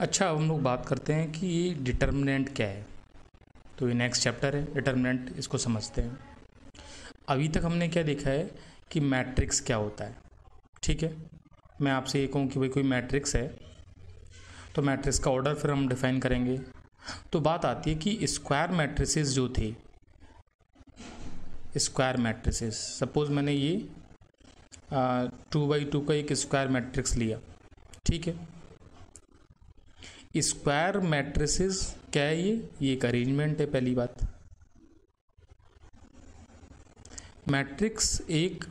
अच्छा, अब हम लोग बात करते हैं कि ये डिटर्मिनेंट क्या है। तो ये नेक्स्ट चैप्टर है डिटर्मिनेंट, इसको समझते हैं। अभी तक हमने क्या देखा है कि मैट्रिक्स क्या होता है। ठीक है, मैं आपसे ये कहूँ कि भाई कोई मैट्रिक्स है तो मैट्रिक्स का ऑर्डर फिर हम डिफाइन करेंगे। तो बात आती है कि स्क्वायर मैट्रिसेस जो थे, स्क्वायर मैट्रिसेस, सपोज मैंने ये 2x2 का एक स्क्वायर मैट्रिक्स लिया। ठीक है, स्क्वायर मैट्रिसेस क्या है? ये एक अरेंजमेंट है। पहली बात, मैट्रिक्स एक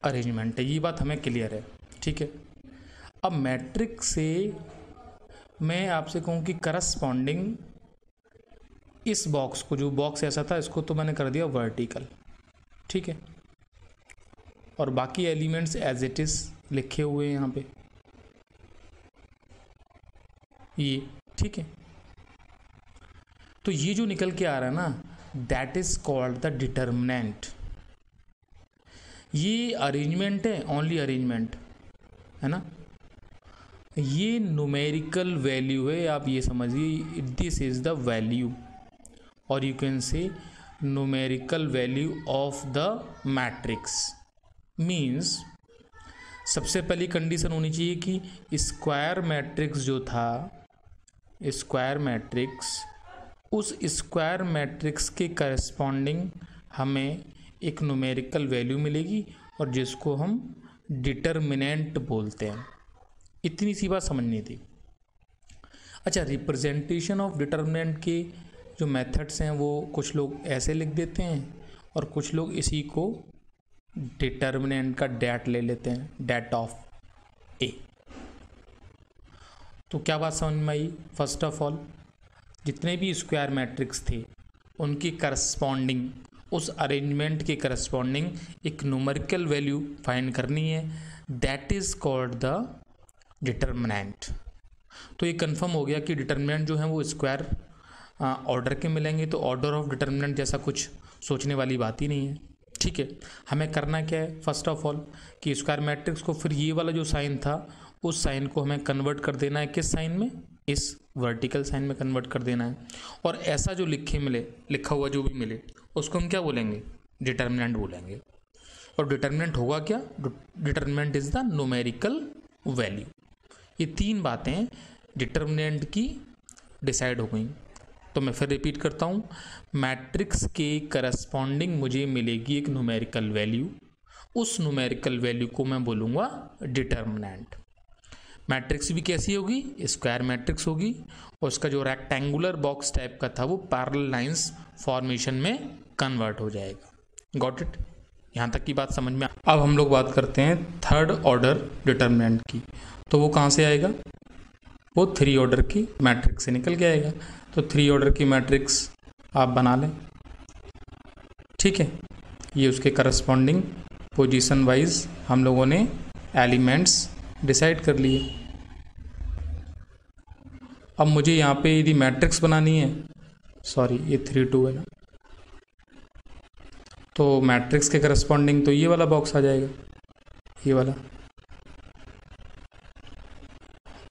अरेंजमेंट है, ये बात हमें क्लियर है। ठीक है, अब मैट्रिक्स से मैं आपसे कहूँ कि करस्पॉन्डिंग इस बॉक्स को, जो बॉक्स ऐसा था इसको तो मैंने कर दिया वर्टिकल। ठीक है, और बाकी एलिमेंट्स एज इट इज लिखे हुए हैं यहाँ पे ये। ठीक है, तो ये जो निकल के आ रहा है ना, that is called the determinant. ये अरेंजमेंट है, ओनली अरेंजमेंट है ना। ये न्यूमेरिकल वैल्यू है, आप ये समझिए, दिस इज द वैल्यू, और you can say numerical value of the matrix. Means सबसे पहली कंडीशन होनी चाहिए कि स्क्वायर मैट्रिक्स जो था, स्क्वायर मैट्रिक्स, उस स्क्वायर मैट्रिक्स के करस्पॉन्डिंग हमें एक न्यूमेरिकल वैल्यू मिलेगी और जिसको हम डिटर्मिनेंट बोलते हैं। इतनी सी बात समझनी थी। अच्छा, रिप्रेजेंटेशन ऑफ डिटर्मिनेंट के जो मेथड्स हैं वो कुछ लोग ऐसे लिख देते हैं और कुछ लोग इसी को डिटर्मिनेंट का डैट ले लेते हैं, डैट ऑफ ए। तो क्या बात समझ में आई? फर्स्ट ऑफ ऑल, जितने भी स्क्वायर मैट्रिक्स थे उनकी करस्पॉन्डिंग, उस अरेंजमेंट के करस्पॉन्डिंग एक न्यूमेरिकल वैल्यू फाइंड करनी है, that is called the determinant. तो ये कंफर्म हो गया कि डिटर्मिनेंट जो है वो स्क्वायर ऑर्डर के मिलेंगे। तो ऑर्डर ऑफ डिटर्मिनेंट जैसा कुछ सोचने वाली बात ही नहीं है। ठीक है, हमें करना क्या है? फर्स्ट ऑफ ऑल कि स्क्वायर मैट्रिक्स को फिर ये वाला जो साइन था उस साइन को हमें कन्वर्ट कर देना है। किस साइन में? इस वर्टिकल साइन में कन्वर्ट कर देना है। और ऐसा जो लिखा हुआ जो भी मिले उसको हम क्या बोलेंगे? डिटर्मिनेंट बोलेंगे। और डिटर्मिनेंट होगा क्या? Determinant is the numerical value. ये तीन बातें डिटर्मिनेंट की डिसाइड हो गई। तो मैं फिर रिपीट करता हूँ, मैट्रिक्स के करस्पॉन्डिंग मुझे मिलेगी एक न्यूमेरिकल वैल्यू, उस न्यूमेरिकल वैल्यू को मैं बोलूँगा डिटर्मिनेंट। मैट्रिक्स भी कैसी होगी? स्क्वायर मैट्रिक्स होगी, और उसका जो रेक्टेंगुलर बॉक्स टाइप का था वो पैरेलल लाइंस फॉर्मेशन में कन्वर्ट हो जाएगा। Got it? यहाँ तक की बात समझ में। अब हम लोग बात करते हैं थर्ड ऑर्डर डिटर्मिनेंट की। तो वो कहाँ से आएगा? वो 3 ऑर्डर की मैट्रिक्स से निकल के आएगा। तो 3 ऑर्डर की मैट्रिक्स आप बना लें। ठीक है, ये उसके करस्पॉन्डिंग पोजीशन वाइज हम लोगों ने एलिमेंट्स डिसाइड कर लिए। अब मुझे यहाँ पे यदि मैट्रिक्स बनानी है, सॉरी ये 3 2 है ना, तो मैट्रिक्स के करस्पॉन्डिंग तो ये वाला बॉक्स आ जाएगा, ये वाला।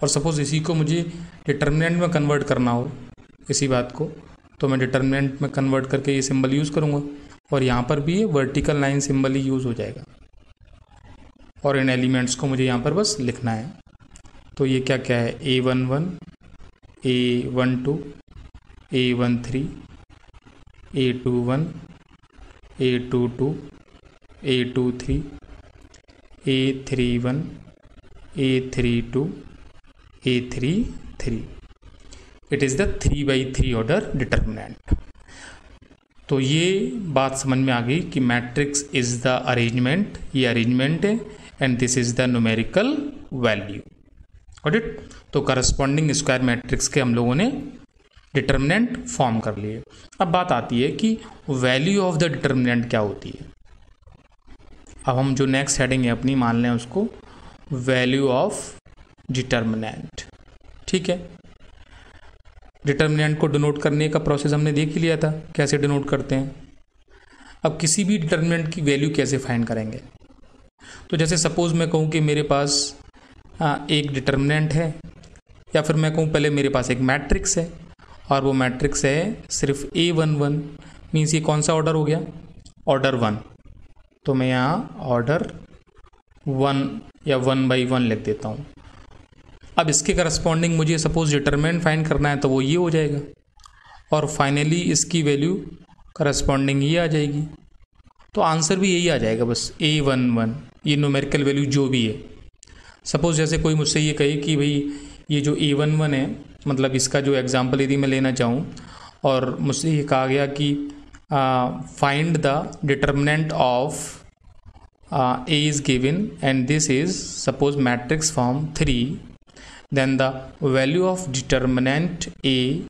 और सपोज इसी को मुझे डिटर्मिनेंट में कन्वर्ट करना हो, इसी बात को, तो मैं डिटर्मिनेंट में कन्वर्ट करके ये सिंबल यूज़ करूँगा, और यहाँ पर भी ये वर्टिकल लाइन सिंबल ही यूज़ हो जाएगा। और इन एलिमेंट्स को मुझे यहाँ पर बस लिखना है। तो ये क्या क्या है? A11, A12, A13, A21, A22, A23, A31, A32, A33। It is the 3x3 order determinant. तो ये बात समझ में आ गई कि मैट्रिक्स इज द अरेंजमेंट, ये अरेंजमेंट है, and this is the numerical value. Got it? तो करस्पॉन्डिंग स्क्वायर मैट्रिक्स के हम लोगों ने डिटर्मिनेंट फॉर्म कर लिए। अब बात आती है कि वैल्यू ऑफ द डिटर्मिनेंट क्या होती है। अब हम जो नेक्स्ट हेडिंग है अपनी, मान लें उसको वैल्यू ऑफ डिटर्मिनेंट। ठीक है, डिटर्मिनेंट को डिनोट करने का प्रोसेस हमने देख ही लिया था, कैसे डिनोट करते हैं। अब किसी भी डिटर्मिनेंट की वैल्यू कैसे फाइंड करेंगे? तो जैसे सपोज मैं कहूँ कि मेरे पास एक डिटर्मिनेंट है या फिर मैं कहूँ पहले मेरे पास एक मैट्रिक्स है और वो मैट्रिक्स है सिर्फ A11, मीन्स ये कौन सा ऑर्डर हो गया, ऑर्डर 1। तो मैं यहाँ ऑर्डर 1 या 1/1 लिख देता हूँ। अब इसके करस्पॉन्डिंग मुझे सपोज डिटरमिनेंट फाइंड करना है तो वो ये हो जाएगा, और फाइनली इसकी वैल्यू करस्पॉन्डिंग ये आ जाएगी। तो आंसर भी यही आ जाएगा बस, A11, ये न्यूमेरिकल वैल्यू जो भी है। सपोज जैसे कोई मुझसे ये कहे कि भाई ये जो A11 है, मतलब इसका जो एग्जांपल यदि मैं लेना चाहूँ और मुझसे ये कहा गया कि find the determinant of A is given and this is suppose matrix form 3, then the value of determinant A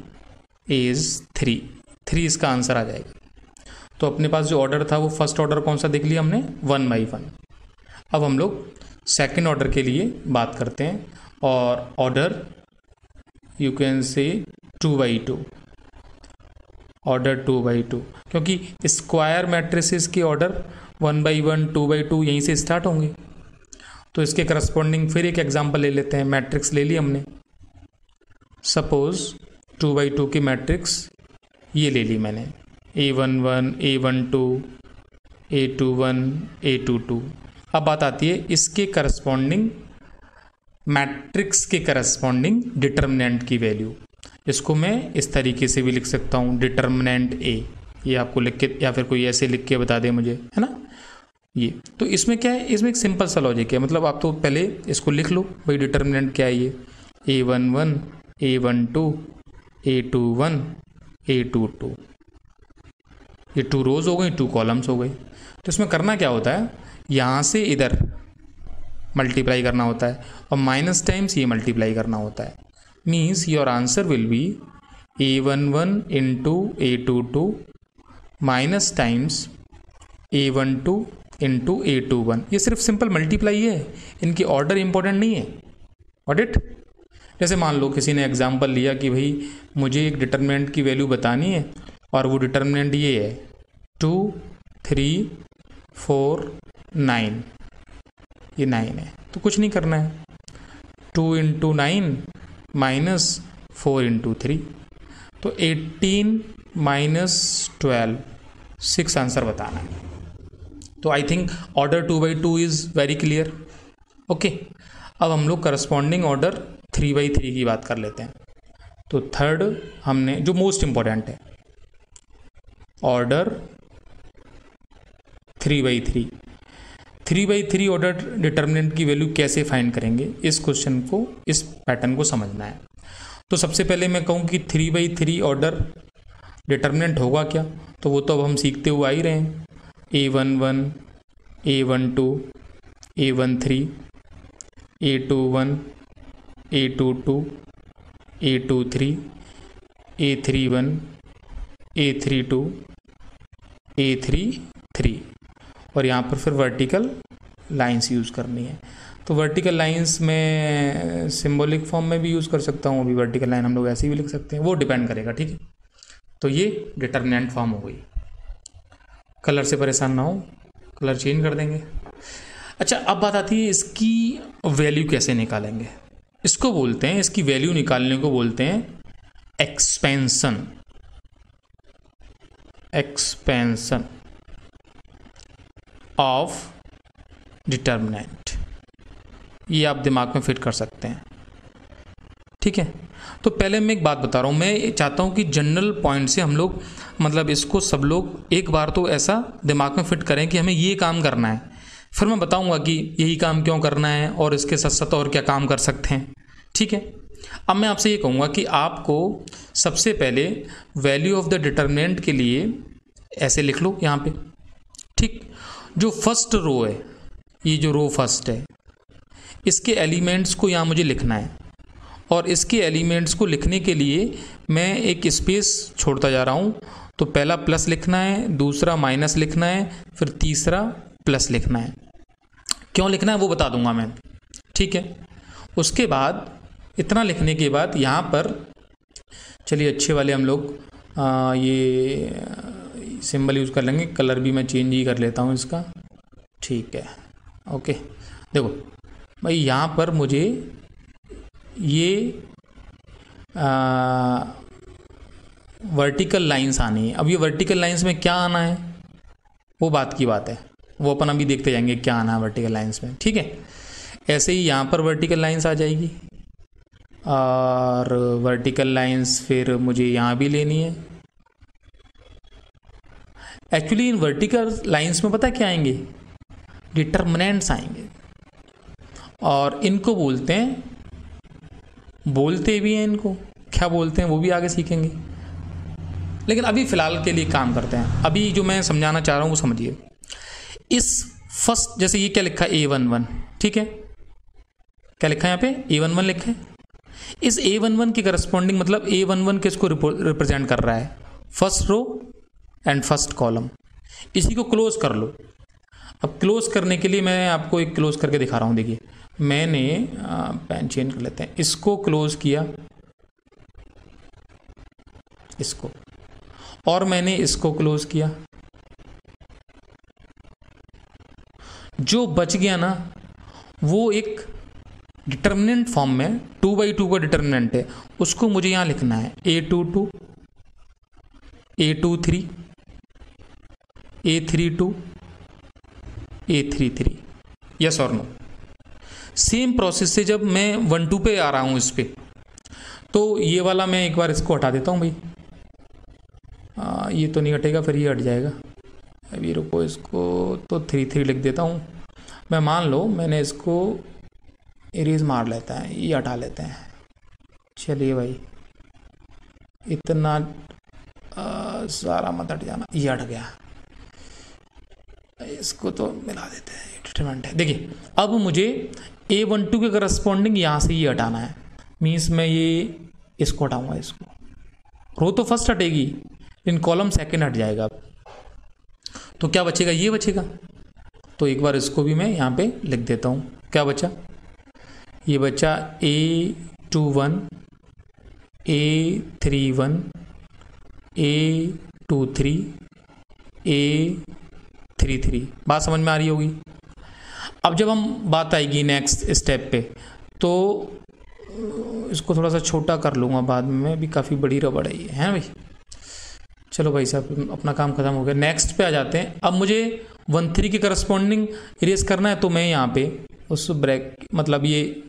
is 3 इसका आंसर आ जाएगा। तो अपने पास जो ऑर्डर था वो फर्स्ट ऑर्डर कौन सा देख लिया हमने, 1/1। अब हम लोग सेकेंड ऑर्डर के लिए बात करते हैं, और order you can say 2/2, order 2/2, क्योंकि स्क्वायर मैट्रिसेस के ऑर्डर 1/1 2/2 यहीं से स्टार्ट होंगे। तो इसके करस्पॉन्डिंग फिर एक एग्जांपल ले लेते हैं। मैट्रिक्स ले ली हमने, सपोज 2/2 की मैट्रिक्स ये ले ली मैंने, A11 A12 A21 A22। अब बात आती है इसके करस्पॉन्डिंग मैट्रिक्स के करस्पॉन्डिंग डिटर्मिनेंट की वैल्यू। इसको मैं इस तरीके से भी लिख सकता हूँ, डिटर्मिनेंट A, ये आपको लिख के या फिर कोई ऐसे लिख के बता दे मुझे, है ना। ये तो इसमें क्या है, इसमें एक सिंपल सा लॉजिक है, मतलब आप तो पहले इसको लिख लो भाई डिटर्मिनेंट क्या है, ये A11 A12 A21 A22, ये 2 रोज हो गई, 2 कॉलम्स हो गई। तो इसमें करना क्या होता है, यहाँ से इधर मल्टीप्लाई करना होता है और माइनस टाइम्स ये मल्टीप्लाई करना होता है। Means your answer will B A11 into A22 minus times A12 into A21। ये सिर्फ सिंपल मल्टीप्लाई है, इनकी ऑर्डर इंपॉर्टेंट नहीं है। व्हाट इट, जैसे मान लो किसी ने एग्जांपल लिया कि भाई मुझे एक डिटर्मिनेंट की वैल्यू बतानी है और वो डिटर्मिनेंट ये है 2 3 4 9, ये 9 है। तो कुछ नहीं करना है, 2 इंटू 9 माइनस 4 इंटू 3, तो 18 माइनस 12, 6 आंसर बताना है। तो I think order 2/2 is very clear. Okay, अब हम लोग करस्पॉन्डिंग ऑर्डर 3/3 की बात कर लेते हैं। तो थर्ड हमने जो मोस्ट इंपॉर्टेंट है, ऑर्डर 3/3 ऑर्डर डिटर्मिनेंट की वैल्यू कैसे फाइंड करेंगे, इस क्वेश्चन को, इस पैटर्न को समझना है। तो सबसे पहले मैं कहूँ कि 3/3 ऑर्डर डिटर्मिनेंट होगा क्या, तो वो तो अब हम सीखते हुए आ ही रहे हैं। A11 A12 A13 A21 A22 A23 A31 A32 A33, और यहाँ पर फिर वर्टिकल लाइंस यूज़ करनी है। तो वर्टिकल लाइंस में सिंबॉलिक फॉर्म में भी यूज़ कर सकता हूँ, अभी वर्टिकल लाइन हम लोग ऐसे भी लिख सकते हैं, वो डिपेंड करेगा। ठीक है, तो ये डिटर्मिनेंट फॉर्म हो गई। कलर से परेशान ना हो, कलर चेंज कर देंगे। अच्छा, अब बात आती है इसकी वैल्यू कैसे निकालेंगे। इसको बोलते हैं, इसकी वैल्यू निकालने को बोलते हैं एक्सपेंशन। एक्सपेंशन ऑफ डिटर्मिनेंट, ये आप दिमाग में फिट कर सकते हैं। ठीक है, तो पहले मैं एक बात बता रहा हूँ, मैं चाहता हूँ कि जनरल पॉइंट से हम लोग, मतलब इसको सब लोग एक बार तो ऐसा दिमाग में फिट करें कि हमें ये काम करना है, फिर मैं बताऊँगा कि यही काम क्यों करना है और इसके साथ साथ और क्या काम कर सकते हैं। ठीक है, अब मैं आपसे ये कहूँगा कि आपको सबसे पहले वैल्यू ऑफ द डिटर्मिनेंट के लिए ऐसे लिख लो यहाँ पे। ठीक, जो फर्स्ट रो है, ये जो रो फर्स्ट है, इसके एलिमेंट्स को यहाँ मुझे लिखना है, और इसके एलिमेंट्स को लिखने के लिए मैं एक स्पेस छोड़ता जा रहा हूँ। तो पहला प्लस लिखना है, दूसरा माइनस लिखना है, फिर तीसरा प्लस लिखना है। क्यों लिखना है वो बता दूंगा मैं। ठीक है, उसके बाद इतना लिखने के बाद यहाँ पर चलिए अच्छे वाले हम लोग ये सिंबल यूज़ कर लेंगे। कलर भी मैं चेंज ही कर लेता हूँ इसका। ठीक है, ओके, देखो भाई यहाँ पर मुझे ये वर्टिकल लाइंस आनी है। अब ये वर्टिकल लाइंस में क्या आना है वो बात की बात है, वो अपन अभी देखते जाएंगे क्या आना है वर्टिकल लाइंस में, ठीक है। ऐसे ही यहाँ पर वर्टिकल लाइंस आ जाएगी और वर्टिकल लाइंस फिर मुझे यहाँ भी लेनी है। एक्चुअली इन वर्टिकल लाइंस में पता क्या आएंगे, डिटर्मिनेंट्स आएंगे और इनको बोलते हैं, बोलते भी हैं इनको, क्या बोलते हैं वो भी आगे सीखेंगे, लेकिन अभी फ़िलहाल के लिए काम करते हैं। अभी जो मैं समझाना चाह रहा हूँ वो समझिए। इस फर्स्ट, जैसे ये क्या लिखा है A11, ठीक है, क्या लिखा है यहाँ पे A11 लिखा है। इस A11 की करस्पॉन्डिंग मतलब A11 किसको रिप्रेजेंट कर रहा है, first row and first column. इसी को क्लोज कर लो। अब क्लोज करने के लिए मैं आपको एक क्लोज करके दिखा रहा हूँ। देखिए मैंने पेन चेंज कर लेते हैं, इसको क्लोज किया, इसको, और मैंने इसको क्लोज किया। जो बच गया ना वो एक डिटर्मिनेंट फॉर्म में 2/2 का डिटर्मिनेंट है, उसको मुझे यहां लिखना है A22, A23, A32, A33। Yes और नो। सेम प्रोसेस से जब मैं 1-2 पे आ रहा हूं इस पे, तो ये वाला मैं एक बार इसको हटा देता हूं भाई, ये तो नहीं हटेगा, फिर ये हट जाएगा। अभी रुको, इसको तो 3-3 लिख देता हूँ मैं। मान लो मैंने इसको इरेज मार लेता है, ये हटा लेते हैं। चलिए भाई, इतना सारा मत हट जाना, ये हट गया। इसको तो मिला देते हैं, डिटरमिनेंट है। देखिए अब मुझे A12 के करस्पॉन्डिंग यहाँ से ये हटाना है, मीन्स मैं ये इसको हटाऊंगा, इसको। रो तो फर्स्ट हटेगी लेकिन कॉलम सेकंड हट जाएगा। तो क्या बचेगा, ये बचेगा। तो एक बार इसको भी मैं यहाँ पे लिख देता हूँ। क्या बचा, ये बचा A21, A31, A23, A33। बात समझ में आ रही होगी। अब जब हम बात आएगी नेक्स्ट स्टेप पे, तो इसको थोड़ा सा छोटा कर लूँगा बाद में, भी काफ़ी बड़ी रबड़ है ये, है ना भाई। चलो भाई साहब, अपना काम खत्म हो गया। नेक्स्ट पे आ जाते हैं। अब मुझे 1-3 की करस्पॉन्डिंग इरेज करना है, तो मैं यहाँ पे उस ब्रैक मतलब ये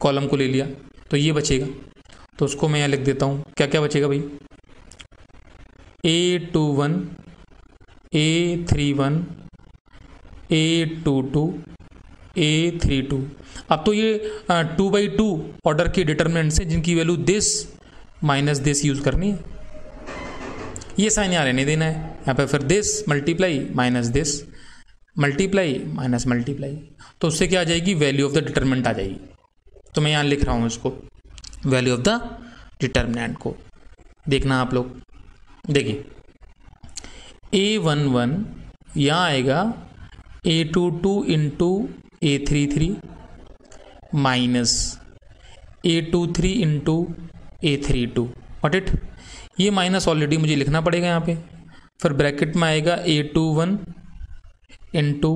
कॉलम को ले लिया, तो ये बचेगा, तो उसको मैं यहाँ लिख देता हूँ। क्या क्या बचेगा भाई, A21, A31, A22, A32। अब तो ये 2/2 ऑर्डर के डिटर्मिनेंट्स हैं जिनकी value this minus this use करनी है। ये साइन यहाँ रहने देना है, यहाँ पे फिर this multiply minus this multiply minus multiply, तो उससे क्या आ जाएगी, वैल्यू ऑफ द डिटर्मिनेंट आ जाएगी। तो मैं यहाँ लिख रहा हूँ इसको, वैल्यू ऑफ द डिटर्मिनेंट को देखना आप लोग। देखिए A11 यहाँ आएगा A22 into A33 minus A23 into A32। What it, ये माइनस ऑलरेडी मुझे लिखना पड़ेगा यहाँ पे। फिर ब्रैकेट में आएगा A21 into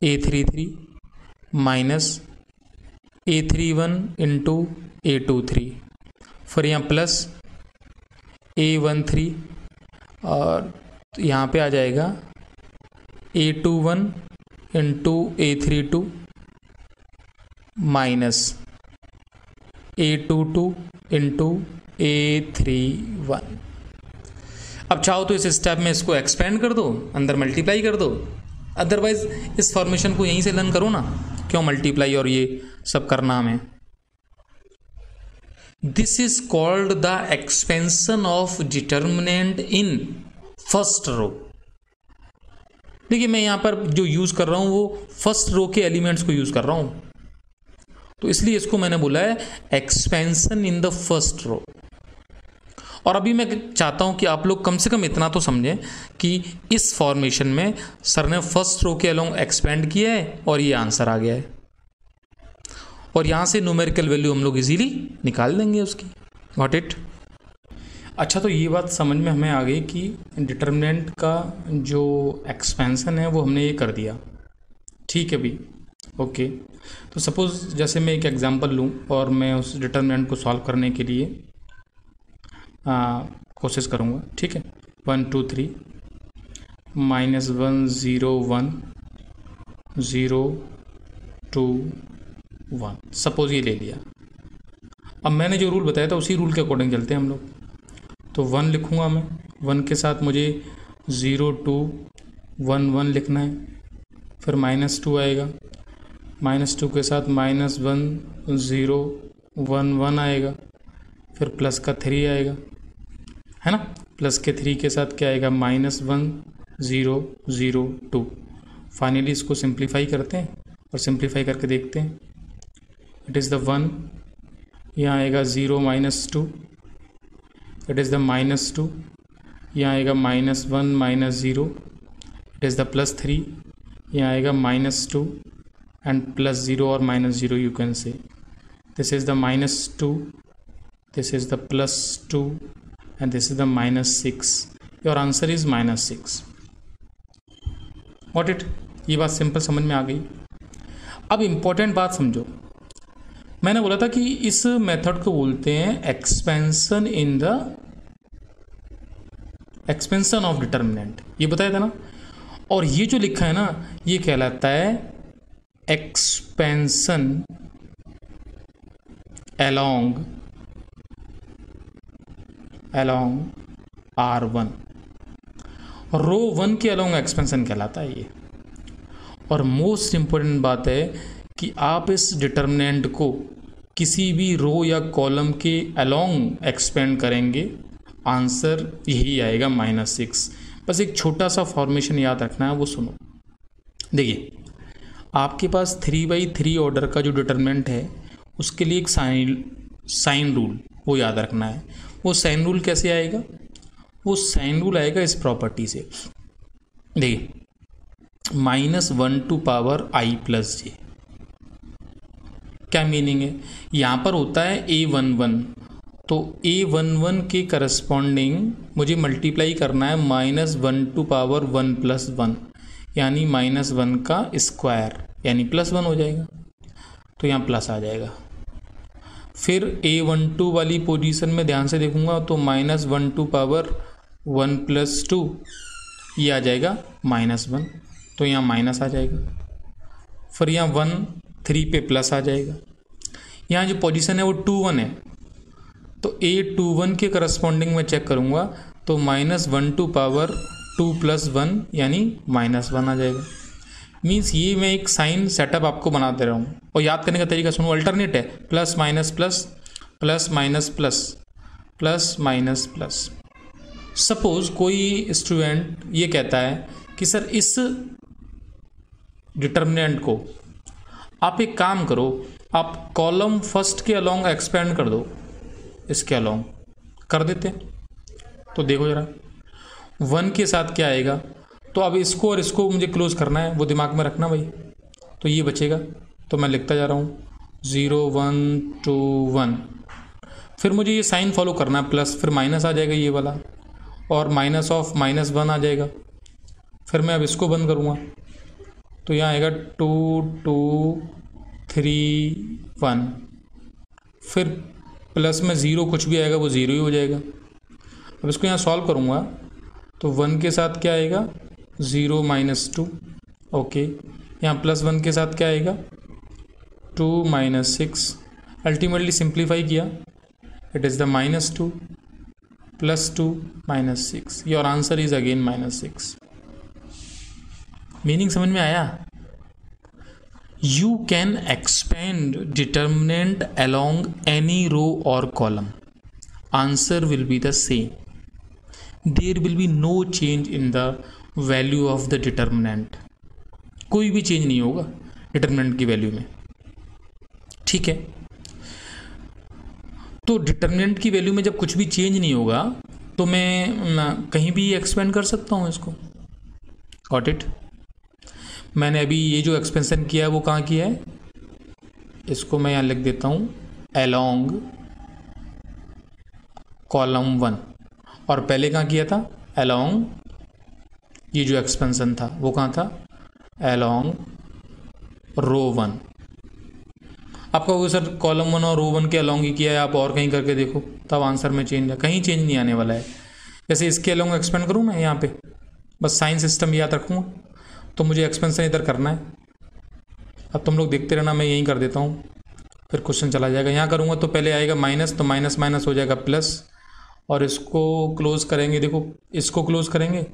A33 minus A31 into A23, फिर यहाँ प्लस A13, और यहाँ पे आ जाएगा A21 into A32 minus A22 into A31। अब चाहो तो इस स्टेप में इसको एक्सपेंड कर दो, अंदर मल्टीप्लाई कर दो, अदरवाइज इस फॉर्मेशन को यहीं से लर्न करो ना, क्यों मल्टीप्लाई और ये सब करना हमें। This is called the expansion of determinant in first row. देखिए मैं यहां पर जो यूज कर रहा हूं वो फर्स्ट रो के एलिमेंट्स को यूज कर रहा हूं, तो इसलिए इसको मैंने बोला है expansion in the first row. और अभी मैं चाहता हूं कि आप लोग कम से कम इतना तो समझें कि इस फॉर्मेशन में सर ने फर्स्ट रो के अलोंग एक्सपेंड किया है और ये आंसर आ गया है, और यहां से न्यूमेरिकल वैल्यू हम लोग इजीली निकाल देंगे उसकी। Got it. अच्छा, तो ये बात समझ में हमें आ गई कि डिटर्मिनेंट का जो एक्सपेंशन है वो हमने ये कर दिया, ठीक है भाई, ओके। तो सपोज़ जैसे मैं एक एग्जांपल लूँ और मैं उस डिटर्मिनेंट को सॉल्व करने के लिए कोशिश करूँगा, ठीक है। 1 2 3 -1 0 1 0 2 1, सपोज ये ले लिया। अब मैंने जो रूल बताया था उसी रूल के अकॉर्डिंग चलते हैं हम लोग। तो 1 लिखूँगा मैं, 1 के साथ मुझे 0 2 1 1 लिखना है, फिर -2 आएगा, -2 के साथ -1 0 1 1 आएगा, फिर प्लस का 3 आएगा, है ना। प्लस के 3 के साथ क्या आएगा, -1 0 0 2। फाइनली इसको सिंप्लीफाई करते हैं और सिंप्लीफाई करके देखते हैं। इट इज़ द 1, यहाँ आएगा 0 -2, इट इज़ द -2, यहाँ आएगा -1 -0, इट इज़ द +3, यहाँ आएगा -2 एंड +0 और -0 you can say. This is the -2, this is the +2 and this is the -6। Your answer is -6। Got it? ये बात सिंपल समझ में आ गई। अब इम्पोर्टेंट बात समझो, मैंने बोला था कि इस मेथड को बोलते हैं expansion in the expansion of determinant, ये बताया था ना। और ये जो लिखा है ना, ये कहलाता है एक्सपेंशन अलोंग R1, रो 1 के अलोंग एक्सपेंशन कहलाता है ये। और मोस्ट इंपॉर्टेंट बात है कि आप इस डिटर्मिनेंट को किसी भी रो या कॉलम के अलोंग एक्सपेंड करेंगे, आंसर यही आएगा -6। बस एक छोटा सा फॉर्मेशन याद रखना है, वो सुनो। देखिए, आपके पास 3/3 ऑर्डर का जो डिटर्मिनेंट है उसके लिए एक साइन रूल वो याद रखना है। वो साइन रूल कैसे आएगा? वो साइन रूल आएगा इस प्रॉपर्टी से। देखिए, -1 टू पावर i + j, क्या मीनिंग है? यहाँ पर होता है a11, तो a11 के करस्पॉन्डिंग मुझे मल्टीप्लाई करना है -1 टू पावर 1 + 1, यानी -1 का स्क्वायर, यानी +1 हो जाएगा, तो यहाँ प्लस आ जाएगा। फिर a12 वाली पोजीशन में ध्यान से देखूंगा तो -1 टू पावर 1 + 2, ये आ जाएगा -1, तो यहाँ माइनस आ जाएगा। फिर यहाँ 1 3 पे प्लस आ जाएगा। यहाँ जो पोजीशन है वो 2 1 है, तो a21 के करस्पॉन्डिंग में चेक करूँगा तो -1 टू पावर 2 + 1 यानी -1 आ जाएगा। मीन्स ये मैं एक साइन सेटअप आपको बना दे रहा हूँ। और याद करने का तरीका सुनो, अल्टरनेट है, plus minus plus, plus minus plus, plus minus plus. Suppose कोई स्टूडेंट ये कहता है कि सर इस डिटर्मिनेंट को आप एक काम करो, आप कॉलम फर्स्ट के अलोंग एक्सपेंड कर दो, इसके अलोंग कर देते हैं। तो देखो जरा 1 के साथ क्या आएगा, तो अब इसको और इसको मुझे क्लोज करना है, वो दिमाग में रखना भाई। तो ये बचेगा, तो मैं लिखता जा रहा हूँ 0 1 2 1। फिर मुझे ये साइन फॉलो करना है, प्लस फिर माइनस आ जाएगा ये वाला, और माइनस ऑफ -1 आ जाएगा। फिर मैं अब इसको बंद करूँगा तो यहाँ आएगा 2 2 3 1। फिर प्लस में 0 कुछ भी आएगा वो 0 ही हो जाएगा। अब इसको यहाँ सॉल्व करूँगा तो 1 के साथ क्या आएगा 0 -2, ओके। यहाँ +1 के साथ क्या आएगा 2 -6। अल्टीमेटली सिंप्लीफाई किया, it is the -2 + 2 -6। Your answer is again -6। Meaning समझ में आया? You can expand determinant along any row और column, answer will be the same, there will be no change in the value of the determinant. कोई भी change नहीं होगा determinant की value में, ठीक है। तो डिटर्मिनेंट की वैल्यू में जब कुछ भी चेंज नहीं होगा तो मैं कहीं भी एक्सपेंड कर सकता हूँ इसको। Got it? मैंने अभी ये जो एक्सपेंशन किया है वो कहाँ किया है, इसको मैं यहाँ लिख देता हूँ अलोंग कॉलम 1, और पहले कहाँ किया था अलोंग, ये जो एक्सपेंशन था वो कहाँ था अलोंग रो 1। आप कहोगे सर कॉलम 1 और रो 1 के अलॉन्ग ही किया है, आप और कहीं करके देखो तब आंसर में चेंज है, कहीं चेंज नहीं आने वाला है। जैसे इसके अलॉन्ग एक्सपेंड करूँ मैं यहाँ पे, बस साइन सिस्टम याद रखूँगा, तो मुझे एक्सपेंशन इधर करना है। अब तुम लोग देखते रहना, मैं यहीं कर देता हूँ, फिर क्वेश्चन चला जाएगा। यहाँ करूँगा तो पहले आएगा माइनस, तो माइनस माइनस हो जाएगा प्लस, और इसको क्लोज करेंगे, देखो इसको क्लोज करेंगे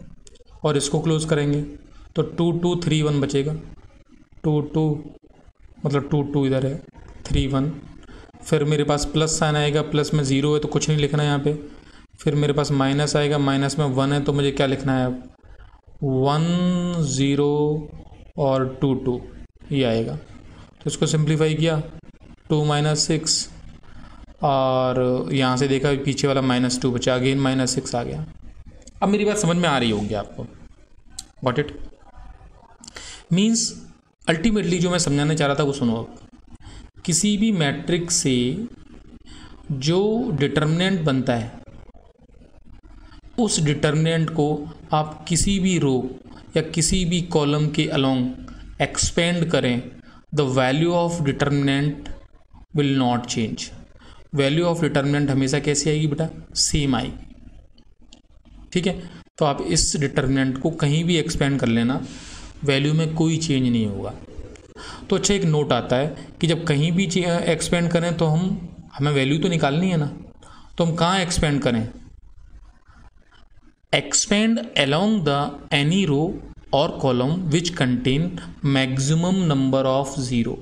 और इसको क्लोज करेंगे तो 2 2 3 1 बचेगा। 2 2 मतलब 2 2 इधर है, 3 1, फिर मेरे पास प्लस साइन आएगा, प्लस में 0 है तो कुछ नहीं लिखना है यहाँ पे। फिर मेरे पास माइनस आएगा, माइनस में 1 है तो मुझे क्या लिखना है, 1 0 और 2 2 ये आएगा। तो इसको सिंप्लीफाई किया, 2 - 6, और यहाँ से देखा पीछे वाला -2 बचा, अगेन -6 आ गया। अब मेरी बात समझ में आ रही होगी आपको, गॉट इट? मीन्स अल्टीमेटली जो मैं समझाना चाह रहा था वो सुनो। किसी भी मैट्रिक्स से जो डिटर्मिनेंट बनता है, उस डिटर्मिनेंट को आप किसी भी रो या किसी भी कॉलम के अलोंग एक्सपेंड करें, the value of determinant will not change. Value of determinant हमेशा कैसी आएगी बेटा, सेम आएगी, ठीक है? तो आप इस डिटर्मिनेंट को कहीं भी एक्सपेंड कर लेना, वैल्यू में कोई चेंज नहीं होगा। तो अच्छा एक नोट आता है कि जब कहीं भी एक्सपेंड करें तो हमें वैल्यू तो निकालनी है ना, तो हम कहाँ एक्सपेंड करें, expand along the any row और column which contain maximum number of zero.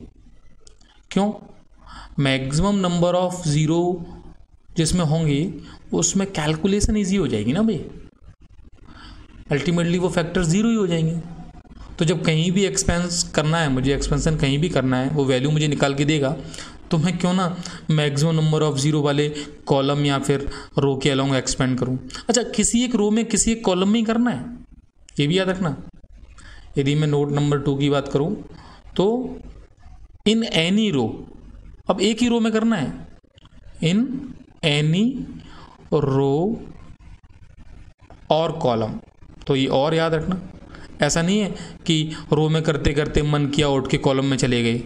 क्यों? मैक्सिमम नंबर ऑफ ज़ीरो जिसमें होंगे उसमें कैलकुलेशन ईजी हो जाएगी ना भाई, अल्टीमेटली वो फैक्टर ज़ीरो ही हो जाएंगे। तो जब कहीं भी एक्सपेंस करना है, मुझे एक्सपेंशन कहीं भी करना है, वो वैल्यू मुझे निकाल के देगा, तो मैं क्यों ना मैक्सिमम नंबर ऑफ ज़ीरो वाले कॉलम या फिर रो के अलोंग एक्सपेंड करूं। अच्छा, किसी एक रो में किसी एक कॉलम में ही करना है, ये भी याद रखना। यदि मैं नोट नंबर 2 की बात करूं तो इन एनी रो, अब एक ही रो में करना है, इन एनी रो और कॉलम, तो ये और याद रखना। ऐसा नहीं है कि रो में करते करते मन किया उठ के कॉलम में चले गए,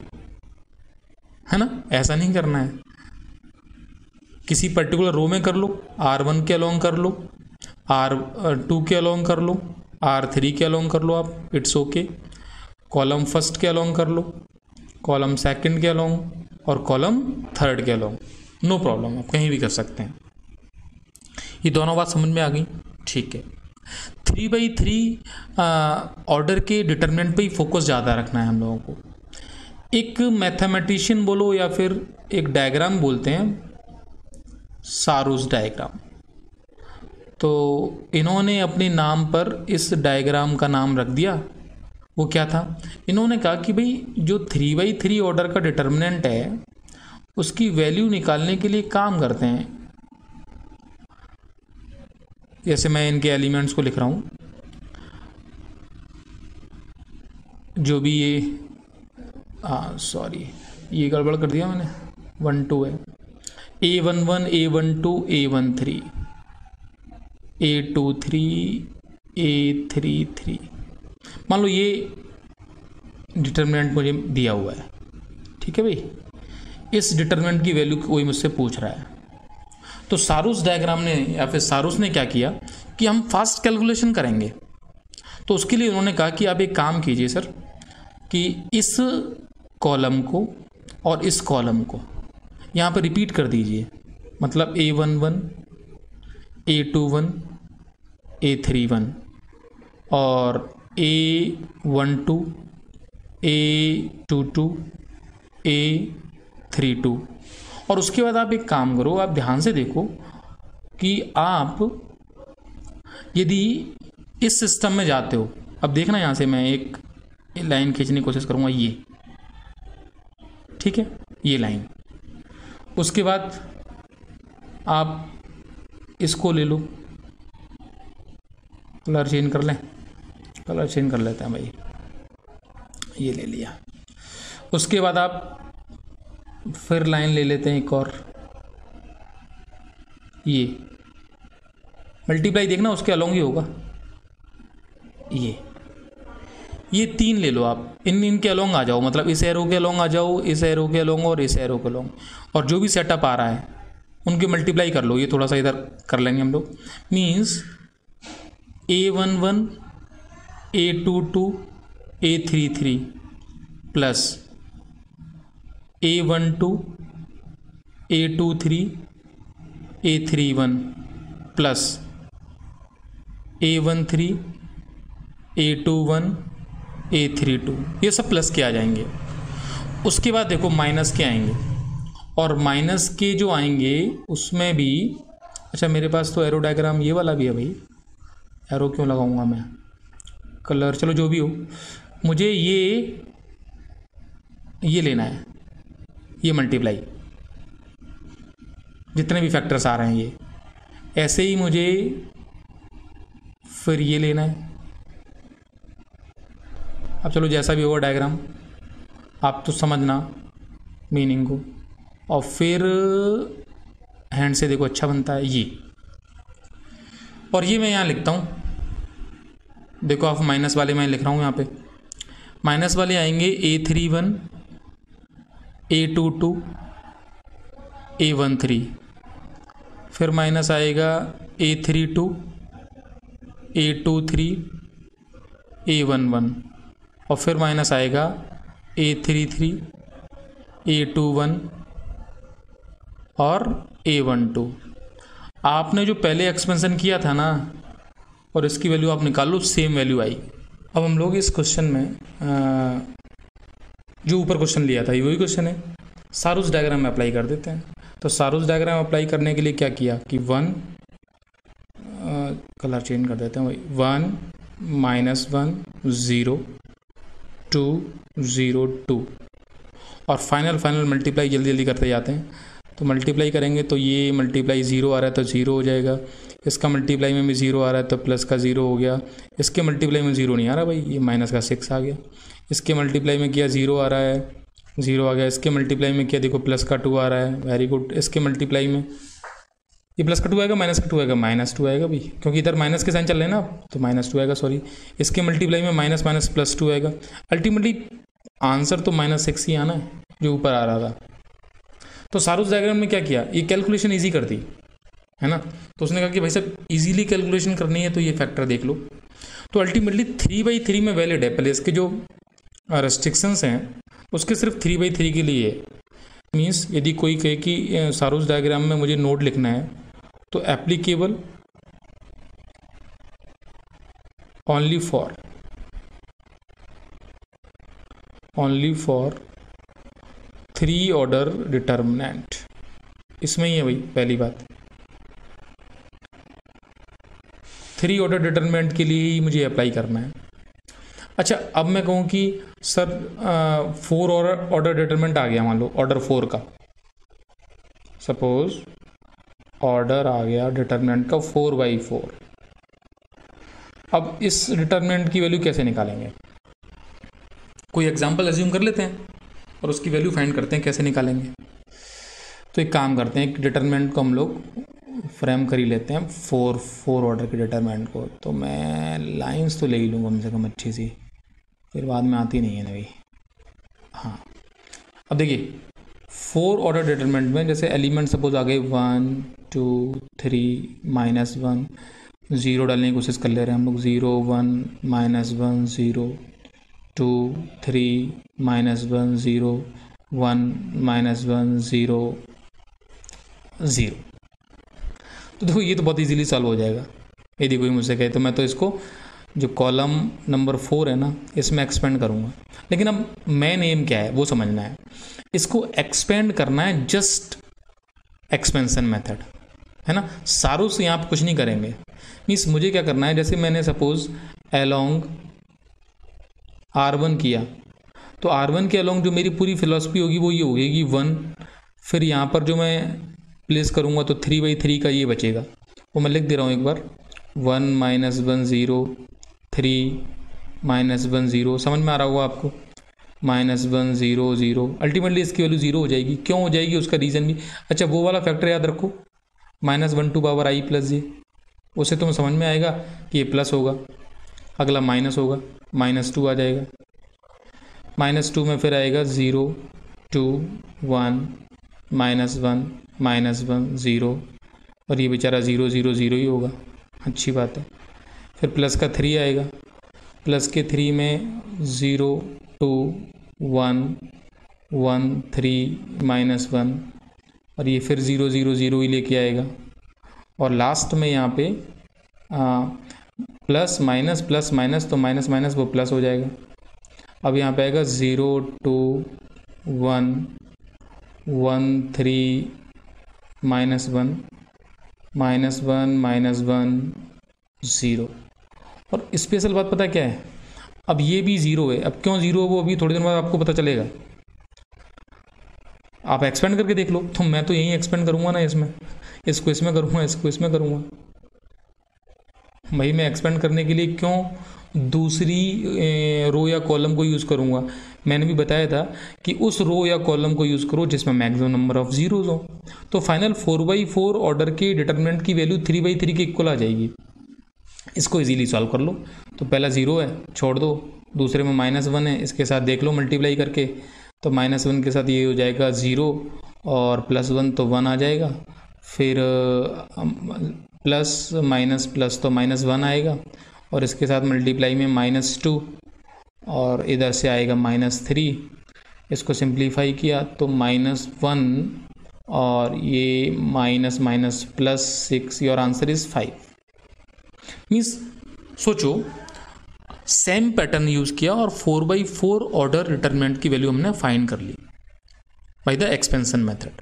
है ना, ऐसा नहीं करना है। किसी पर्टिकुलर रो में कर लो, R1 के अलोंग कर लो, R2 के अलोंग कर लो, R3 के अलोंग कर लो आप, इट्स ओके। कॉलम फर्स्ट के अलोंग कर लो, कॉलम सेकंड के अलोंग और कॉलम थर्ड के अलोंग, नो प्रॉब्लम, आप कहीं भी कर सकते हैं। ये दोनों बात समझ में आ गई, ठीक है। 3/3 ऑर्डर के डिटरमिनेंट पे ही फोकस ज़्यादा रखना है हम लोगों को। एक मैथमेटिशियन बोलो या फिर एक डायग्राम बोलते हैं, सारूस डायग्राम, तो इन्होंने अपने नाम पर इस डायग्राम का नाम रख दिया। वो क्या था, इन्होंने कहा कि भाई जो 3/3 ऑर्डर का डिटरमिनेंट है उसकी वैल्यू निकालने के लिए काम करते हैं। जैसे मैं इनके एलिमेंट्स को लिख रहा हूँ, जो भी ये सॉरी ये गड़बड़ कर दिया मैंने, 1 2 है, A11 A12 A13 A23 A33, मान लो ये डिटरमिनेंट मुझे दिया हुआ है, ठीक है भाई। इस डिटरमिनेंट की वैल्यू कोई मुझसे पूछ रहा है, तो सारूस डायग्राम ने या फिर सारूस ने क्या किया कि हम फास्ट कैलकुलेशन करेंगे। तो उसके लिए उन्होंने कहा कि आप एक काम कीजिए सर, कि इस कॉलम को और इस कॉलम को यहाँ पर रिपीट कर दीजिए, मतलब A11 A21 A31 और A12 A22 A32। और उसके बाद आप एक काम करो, आप ध्यान से देखो कि आप यदि इस सिस्टम में जाते हो, अब देखना यहाँ से मैं एक लाइन खींचने की कोशिश करूँगा, ये ठीक है, ये लाइन। उसके बाद आप इसको ले लो, कलर चेंज कर लें, कलर चेंज कर लेते हैं भाई, ये ले लिया। उसके बाद आप फिर लाइन ले लेते हैं एक और, ये मल्टीप्लाई देखना उसके अलोंग ही होगा, ये ये 3 ले लो आप, इनके अलोंग आ जाओ, मतलब इस एरो के अलोंग आ जाओ, इस एरो के अलोंग और इस एरो के अलोंग, और जो भी सेटअप आ रहा है उनके मल्टीप्लाई कर लो। ये थोड़ा सा इधर कर लेंगे हम लोग। Means A11 A22 A33 plus A12 A23 A31 plus A13 A21 A32, ये सब प्लस के आ जाएंगे। उसके बाद देखो माइनस के आएंगे, और माइनस के जो आएंगे उसमें भी, अच्छा मेरे पास तो एरो डायग्राम ये वाला भी है भाई, एरो क्यों लगाऊंगा मैं, कलर, चलो जो भी हो, मुझे ये लेना है, ये मल्टीप्लाई, जितने भी फैक्टर्स आ रहे हैं ये, ऐसे ही मुझे फिर ये लेना है। अब चलो जैसा भी होगा डायग्राम, आप तो समझना मीनिंग को, और फिर हैंड से देखो अच्छा बनता है ये, और ये मैं यहाँ लिखता हूँ, देखो आप माइनस वाले मैं लिख रहा हूँ यहाँ पे, माइनस वाले आएंगे A31 A22 A13, फिर माइनस आएगा A32 A23 A11, और फिर माइनस आएगा A33 A21 और A12। आपने जो पहले एक्सपेंशन किया था ना, और इसकी वैल्यू आप निकाल लो, सेम वैल्यू आई। अब हम लोग इस क्वेश्चन में जो ऊपर क्वेश्चन लिया था ये वही क्वेश्चन है, सारूस डायग्राम में अप्लाई कर देते हैं। तो सारूस डायग्राम अप्लाई करने के लिए क्या किया कि 1 कलर चेंज कर देते हैं, वही 1 -1 0 2 0 2, और फाइनल मल्टीप्लाई जल्दी जल्दी करते जाते हैं। तो मल्टीप्लाई करेंगे तो ये मल्टीप्लाई 0 आ रहा है तो 0 हो जाएगा, इसका मल्टीप्लाई में भी 0 आ रहा है तो प्लस का 0 हो गया, इसके मल्टीप्लाई में 0 नहीं आ रहा भाई, ये माइनस का 6 आ गया, इसके मल्टीप्लाई में किया 0 आ रहा है 0 आ गया, इसके मल्टीप्लाई में किया देखो प्लस का 2 आ रहा है, वेरी गुड, इसके मल्टीप्लाई में ये प्लस का 2 आएगा, माइनस का 2 आएगा, -2 आएगा भाई, क्योंकि इधर माइनस के साइन चल रहे हैं ना, तो -2 आएगा, सॉरी, इसके मल्टीप्लाई में माइनस माइनस +2 आएगा। अल्टीमेटली आंसर तो -6 ही आना है जो ऊपर आ रहा था। तो सारूस डायग्राम में क्या किया, ये कैलकुलेशन ईजी कर दी है ना, तो उसने कहा कि भाई साहब ईजिली कैलकुलेशन करनी है तो ये फैक्टर देख लो। तो अल्टीमेटली 3/3 में वैलिड है, पहले इसके जो रेस्ट्रिक्शंस हैं उसके सिर्फ 3/3 के लिए है। मीन्स यदि कोई कहे कि सारूस डायग्राम में मुझे नोड लिखना है तो applicable only for 3 order determinant, इसमें ही है भाई पहली बात, 3 ऑर्डर डिटर्मिनेंट के लिए ही मुझे अप्लाई करना है। अच्छा अब मैं कहूँ कि सर 4 ऑर्डर डिटर्मिनेंट आ गया, मान लो ऑर्डर 4 का, सपोज ऑर्डर आ गया डिटर्मिनेंट का 4/4, अब इस डिटर्मिनेंट की वैल्यू कैसे निकालेंगे, कोई एग्जांपल अज्यूम कर लेते हैं और उसकी वैल्यू फाइंड करते हैं कैसे निकालेंगे। तो एक काम करते हैं, एक डिटर्मिनेंट को हम लोग फ्रेम कर ही लेते हैं, 4 ऑर्डर के डिटर्मिनेंट को। तो मैं लाइंस तो ले ही लूँगा कम से कम अच्छी सी, फिर बाद में आती नहीं है ना भाई। हाँ अब देखिए 4 ऑर्डर डिटर्मिनेंट में जैसे एलिमेंट सपोज आ गए 1 2 3 -1, 0 डालने की कोशिश कर ले रहे हैं हम लोग, 0 1 -1 0 2 3 -1 0 1 -1 0 0। तो देखो ये तो बहुत इजीली सॉल्व हो जाएगा। यदि कोई मुझसे कहे तो मैं तो इसको जो कॉलम नंबर 4 है ना इसमें एक्सपेंड करूँगा, लेकिन अब मेन एम क्या है वो समझना है। इसको एक्सपेंड करना है जस्ट एक्सपेंशन मेथड, है ना। सारूस यहाँ पर कुछ नहीं करेंगे। मीन्स मुझे क्या करना है, जैसे मैंने सपोज अलोंग R1 किया, तो R1 के अलोंग जो मेरी पूरी फिलॉसफी होगी वो ये होगी कि 1, फिर यहाँ पर जो मैं प्लेस करूँगा तो 3/3 का ये बचेगा, वो मैं लिख दे रहा हूँ एक बार, 1 -1 0 3 -1 0, समझ में आ रहा होगा आपको, -1 0 0। अल्टीमेटली इसकी वैल्यू 0 हो जाएगी। क्यों हो जाएगी उसका रीज़न भी, अच्छा वो वाला फैक्टर याद रखो, -1 to power i + j, उससे तुम्हें समझ में आएगा कि ये प्लस होगा, अगला माइनस होगा, -2 आ जाएगा। -2 में फिर आएगा 0 2 1 -1 -1 0 और ये बेचारा 0 0 0 ही होगा, अच्छी बात है। फिर प्लस का 3 आएगा, प्लस के 3 में 0 2 1 1 3 -1 और ये फिर 0 0 0 ही लेके आएगा। और लास्ट में यहाँ पे प्लस माइनस प्लस माइनस, तो माइनस माइनस वो प्लस हो जाएगा। अब यहाँ पे आएगा 0 2 1 1 3 -1 -1 0। और स्पेशल बात पता क्या है, अब ये भी 0 है। अब क्यों 0 है वो अभी थोड़ी देर बाद आपको पता चलेगा, आप एक्सपेंड करके देख लो। तो मैं तो यही एक्सपेंड करूँगा ना, इसमें इसको इसमें करूँगा, इसको इसमें करूँगा। भाई मैं एक्सपेंड करने के लिए क्यों दूसरी रो या कॉलम को यूज़ करूँगा। मैंने भी बताया था कि उस रो या कॉलम को यूज़ करो जिसमें मैक्सिमम नंबर ऑफ जीरोज हो। तो फाइनल 4/4 ऑर्डर के डिटर्मिनेंट की वैल्यू 3/3 के इक्वल आ जाएगी। इसको इजीली सॉल्व कर लो। तो पहला 0 है, छोड़ दो, दूसरे में -1 है, इसके साथ देख लो मल्टीप्लाई करके, तो -1 के साथ ये हो जाएगा 0 और +1 तो 1 आ जाएगा। फिर प्लस माइनस प्लस तो -1 आएगा और इसके साथ मल्टीप्लाई में -2 और इधर से आएगा -3। इसको सिंप्लीफाई किया तो -1 और ये minus minus +6, your answer is 5। Means सोचो सेम पैटर्न यूज़ किया और 4/4 ऑर्डर डिटरमिनेंट की वैल्यू हमने फाइंड कर ली बाय द एक्सपेंशन मेथड।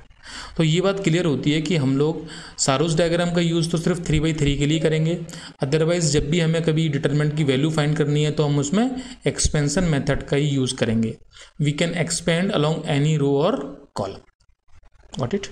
तो ये बात क्लियर होती है कि हम लोग सारोस डायग्राम का यूज़ तो सिर्फ 3/3 के लिए करेंगे। अदरवाइज जब भी हमें कभी डिटरमिनेंट की वैल्यू फाइंड करनी है तो हम उसमें एक्सपेंशन मेथड का ही यूज़ करेंगे। We can expand along any row और कॉलम। Got it.